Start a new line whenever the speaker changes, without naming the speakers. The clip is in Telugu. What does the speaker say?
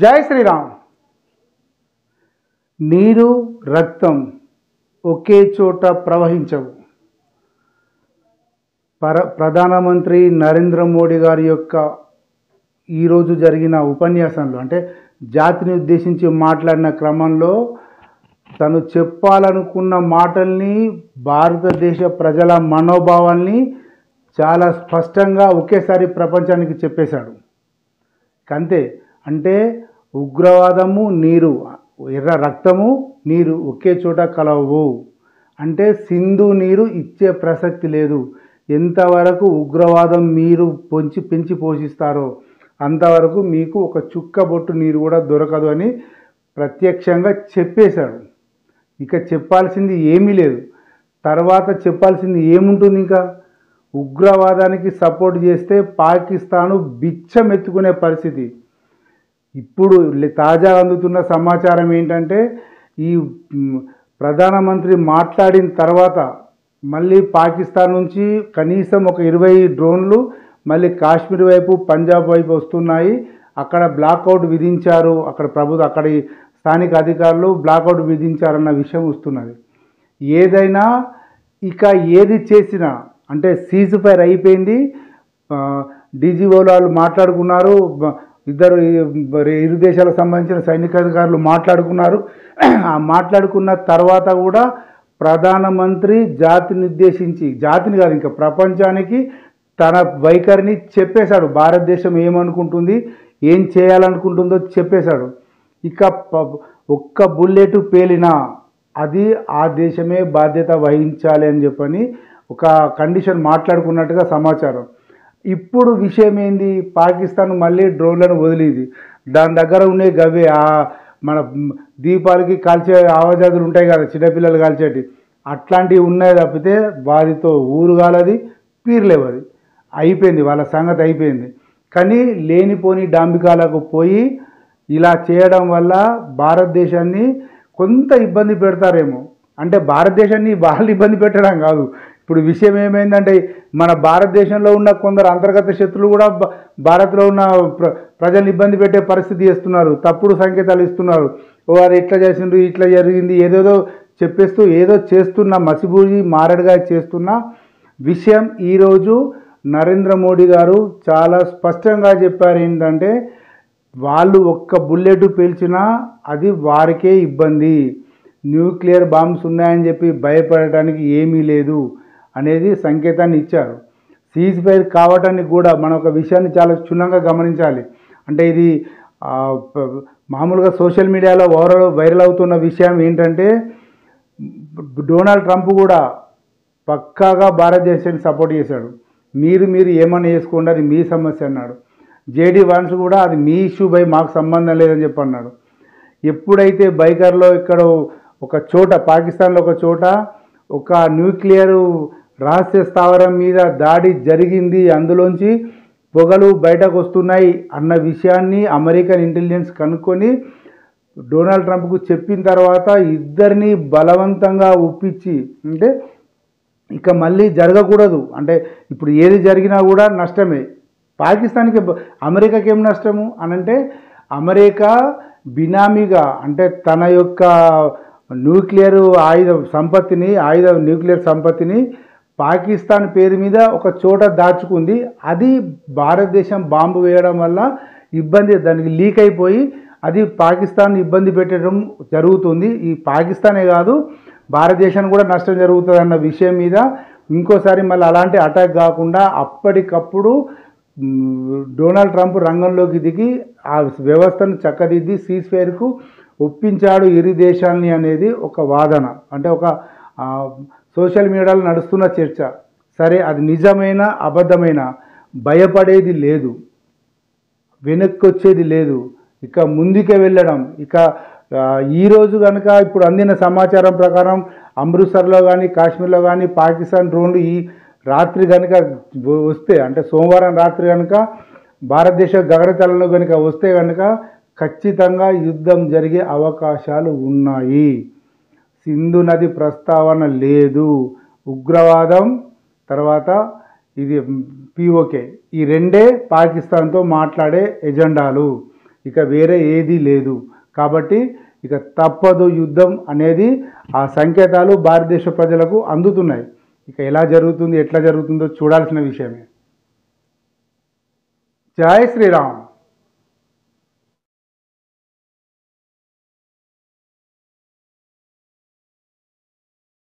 జై శ్రీరామ్. నీరు రక్తం ఒకే చోట ప్రవహించవు. ప్రధానమంత్రి నరేంద్ర మోడీ గారి యొక్క ఈరోజు జరిగిన ఉపన్యాసంలో అంటే జాతిని ఉద్దేశించి మాట్లాడిన క్రమంలో తను చెప్పాలనుకున్న మాటల్ని, భారతదేశ ప్రజల మనోభావాల్ని చాలా స్పష్టంగా ఒకేసారి ప్రపంచానికి చెప్పేశాడు. అంతే. అంటే ఉగ్రవాదము, నీరు, ఎర్ర రక్తము, నీరు ఒకే చోట కలవు. అంటే సింధు నీరు ఇచ్చే ప్రసక్తి లేదు. ఎంతవరకు ఉగ్రవాదం మీరు పెంచి పోషిస్తారో అంతవరకు మీకు ఒక చుక్క బొట్టు నీరు కూడా దొరకదు అని ప్రత్యక్షంగా చెప్పేశాడు. ఇక చెప్పాల్సింది ఏమీ లేదు. తర్వాత చెప్పాల్సింది ఏముంటుంది? ఇంకా ఉగ్రవాదానికి సపోర్ట్ చేస్తే పాకిస్తాను బిచ్చమెత్తుకునే పరిస్థితి. ఇప్పుడు తాజా అందుతున్న సమాచారం ఏంటంటే ఈ ప్రధానమంత్రి మాట్లాడిన తర్వాత మళ్ళీ పాకిస్తాన్ నుంచి కనీసం ఒక 20 డ్రోన్లు మళ్ళీ కాశ్మీర్ వైపు, పంజాబ్ వైపు వస్తున్నాయి. అక్కడ బ్లాక్అవుట్ విధించారు. అక్కడి స్థానిక అధికారులు బ్లాక్అవుట్ విధించారన్న విషయం వస్తున్నది. ఏదైనా ఇక ఏది చేసినా అంటే సీజ్ ఫైర్ అయిపోయింది. డీజీఓలు వాళ్ళు మాట్లాడుకున్నారు. ఇరు దేశాలకు సంబంధించిన సైనికాధికారులు మాట్లాడుకున్నారు. ఆ మాట్లాడుకున్న తర్వాత కూడా ప్రధానమంత్రి జాతిని ఉద్దేశించి, జాతిని కాదు ఇంకా ప్రపంచానికి తన వైఖరిని చెప్పేశాడు. భారతదేశం ఏమనుకుంటుంది, ఏం చేయాలనుకుంటుందో చెప్పేశాడు. ఇక ఒక్క బుల్లెట్ పేలినా అది ఆ దేశమే బాధ్యత వహించాలి అని చెప్పని ఒక కండిషన్ మాట్లాడుకున్నట్టుగా సమాచారం. ఇప్పుడు విషయం ఏంది? పాకిస్తాన్ మళ్ళీ డ్రోన్లను వదిలింది. దాని దగ్గర ఉండే గవే మన దీపాలకి కాల్చే ఆవాజాదులు ఉంటాయి కదా, చిన్నపిల్లలు కాల్చేటి, అట్లాంటివి ఉన్నాయి తప్పితే వారితో ఊరు కాలది, పీర్లేవది. అయిపోయింది, వాళ్ళ సంగతి అయిపోయింది. కానీ లేనిపోని డాంబికాలకు పోయి ఇలా చేయడం వల్ల భారతదేశాన్ని కొంత ఇబ్బంది పెడతారేమో. అంటే భారతదేశాన్ని వాళ్ళు ఇబ్బంది పెట్టడం కాదు. ఇప్పుడు విషయం ఏమైందంటే మన భారతదేశంలో ఉన్న కొందరు అంతర్గత శత్రువులు కూడా భారత్లో ఉన్న ప్రజల్ని ఇబ్బంది పెట్టే పరిస్థితి చేస్తున్నారు. తప్పుడు సంకేతాలు ఇస్తున్నారు. వారు ఇట్లా చేసిండ్రు, ఇట్లా జరిగింది, ఏదేదో చెప్పేస్తూ ఏదో చేస్తున్న మసిబూజి మారడుగా చేస్తున్న విషయం ఈరోజు నరేంద్ర మోడీ గారు చాలా స్పష్టంగా చెప్పారు. ఏంటంటే వాళ్ళు ఒక్క బుల్లెట్ పేల్చినా అది వారికే ఇబ్బంది. న్యూక్లియర్ బాంబ్స్ ఉన్నాయని చెప్పి భయపడటానికి ఏమీ లేదు అనేది సంకేతాన్ని ఇచ్చారు. సీజ్ ఫైర్ కావటానికి కూడా మనం ఒక విషయాన్ని చాలా క్షుణ్ణంగా గమనించాలి. అంటే ఇది మామూలుగా సోషల్ మీడియాలో వైరల్ అవుతున్న విషయం ఏంటంటే డొనాల్డ్ ట్రంప్ కూడా పక్కాగా భారతదేశానికి సపోర్ట్ చేశాడు. మీరు ఏమన్నా చేసుకోండి, అది మీ సమస్య అన్నాడు. జేడీ వాన్స్ కూడా అది మీ ఇష్యూ బై, మాకు సంబంధం లేదని చెప్పి అన్నాడు. ఎప్పుడైతే బైకర్లో ఇక్కడ ఒక చోట, పాకిస్తాన్లో ఒక చోట ఒక న్యూక్లియర్ రహస్య స్థావరం మీద దాడి జరిగింది, అందులోంచి పొగలు బయటకు వస్తున్నాయి అన్న విషయాన్ని అమెరికన్ ఇంటెలిజెన్స్ కనుక్కొని డొనాల్డ్ ట్రంప్కు చెప్పిన తర్వాత ఇద్దరిని బలవంతంగా ఒప్పించి, అంటే ఇక మళ్ళీ జరగకూడదు, అంటే ఇప్పుడు ఏది జరిగినా కూడా నష్టమే. పాకిస్తాన్కి, అమెరికాకి ఏం నష్టము అనంటే అమెరికా బినామీగా అంటే తన యొక్క న్యూక్లియర్ సంపత్తిని పాకిస్తాన్ పేరు మీద ఒక చోట దాచుకుంది. అది భారతదేశం బాంబు వేయడం వల్ల ఇబ్బంది, దానికి లీక్ అయిపోయి అది పాకిస్తాన్ ఇబ్బంది పెట్టడం జరుగుతుంది. ఈ పాకిస్తానే కాదు, భారతదేశానికి కూడా నష్టం జరుగుతుంది అన్న విషయం మీద ఇంకోసారి మళ్ళీ అలాంటి అటాక్ కాకుండా అప్పటికప్పుడు డొనాల్డ్ ట్రంప్ రంగంలోకి దిగి ఆ వ్యవస్థను చక్కదిద్ది సీజ్ ఫైర్కు ఒప్పించాడు ఇరు దేశాలని అనేది ఒక వాదన. అంటే ఒక సోషల్ మీడియాలో నడుస్తున్న చర్చ. సరే, అది నిజమైన అబద్ధమైన భయపడేది లేదు, వెనక్కి వచ్చేది లేదు, ఇక ముందుకే వెళ్ళడం. ఇక ఈరోజు కనుక ఇప్పుడు అందిన సమాచారం ప్రకారం అమృత్సర్లో కానీ కాశ్మీర్లో కానీ పాకిస్తాన్ డ్రోన్లు ఈ రాత్రి కనుక వస్తే, అంటే సోమవారం రాత్రి కనుక భారతదేశ గగనతలంలో కనుక వస్తే కనుక ఖచ్చితంగా యుద్ధం జరిగే అవకాశాలు ఉన్నాయి. సింధు నది ప్రస్తావన లేదు. ఉగ్రవాదం తర్వాత ఇది POK, ఈ రెండే పాకిస్తాన్తో మాట్లాడే ఎజెండాలు. ఇక వేరే ఏదీ లేదు. కాబట్టి ఇక తప్పదు యుద్ధం అనేది ఆ సంకేతాలు భారతదేశ ప్రజలకు అందుతున్నాయి. ఇక ఎలా జరుగుతుంది, ఎట్లా జరుగుతుందో చూడాల్సిన విషయమే. జై శ్రీరామ్.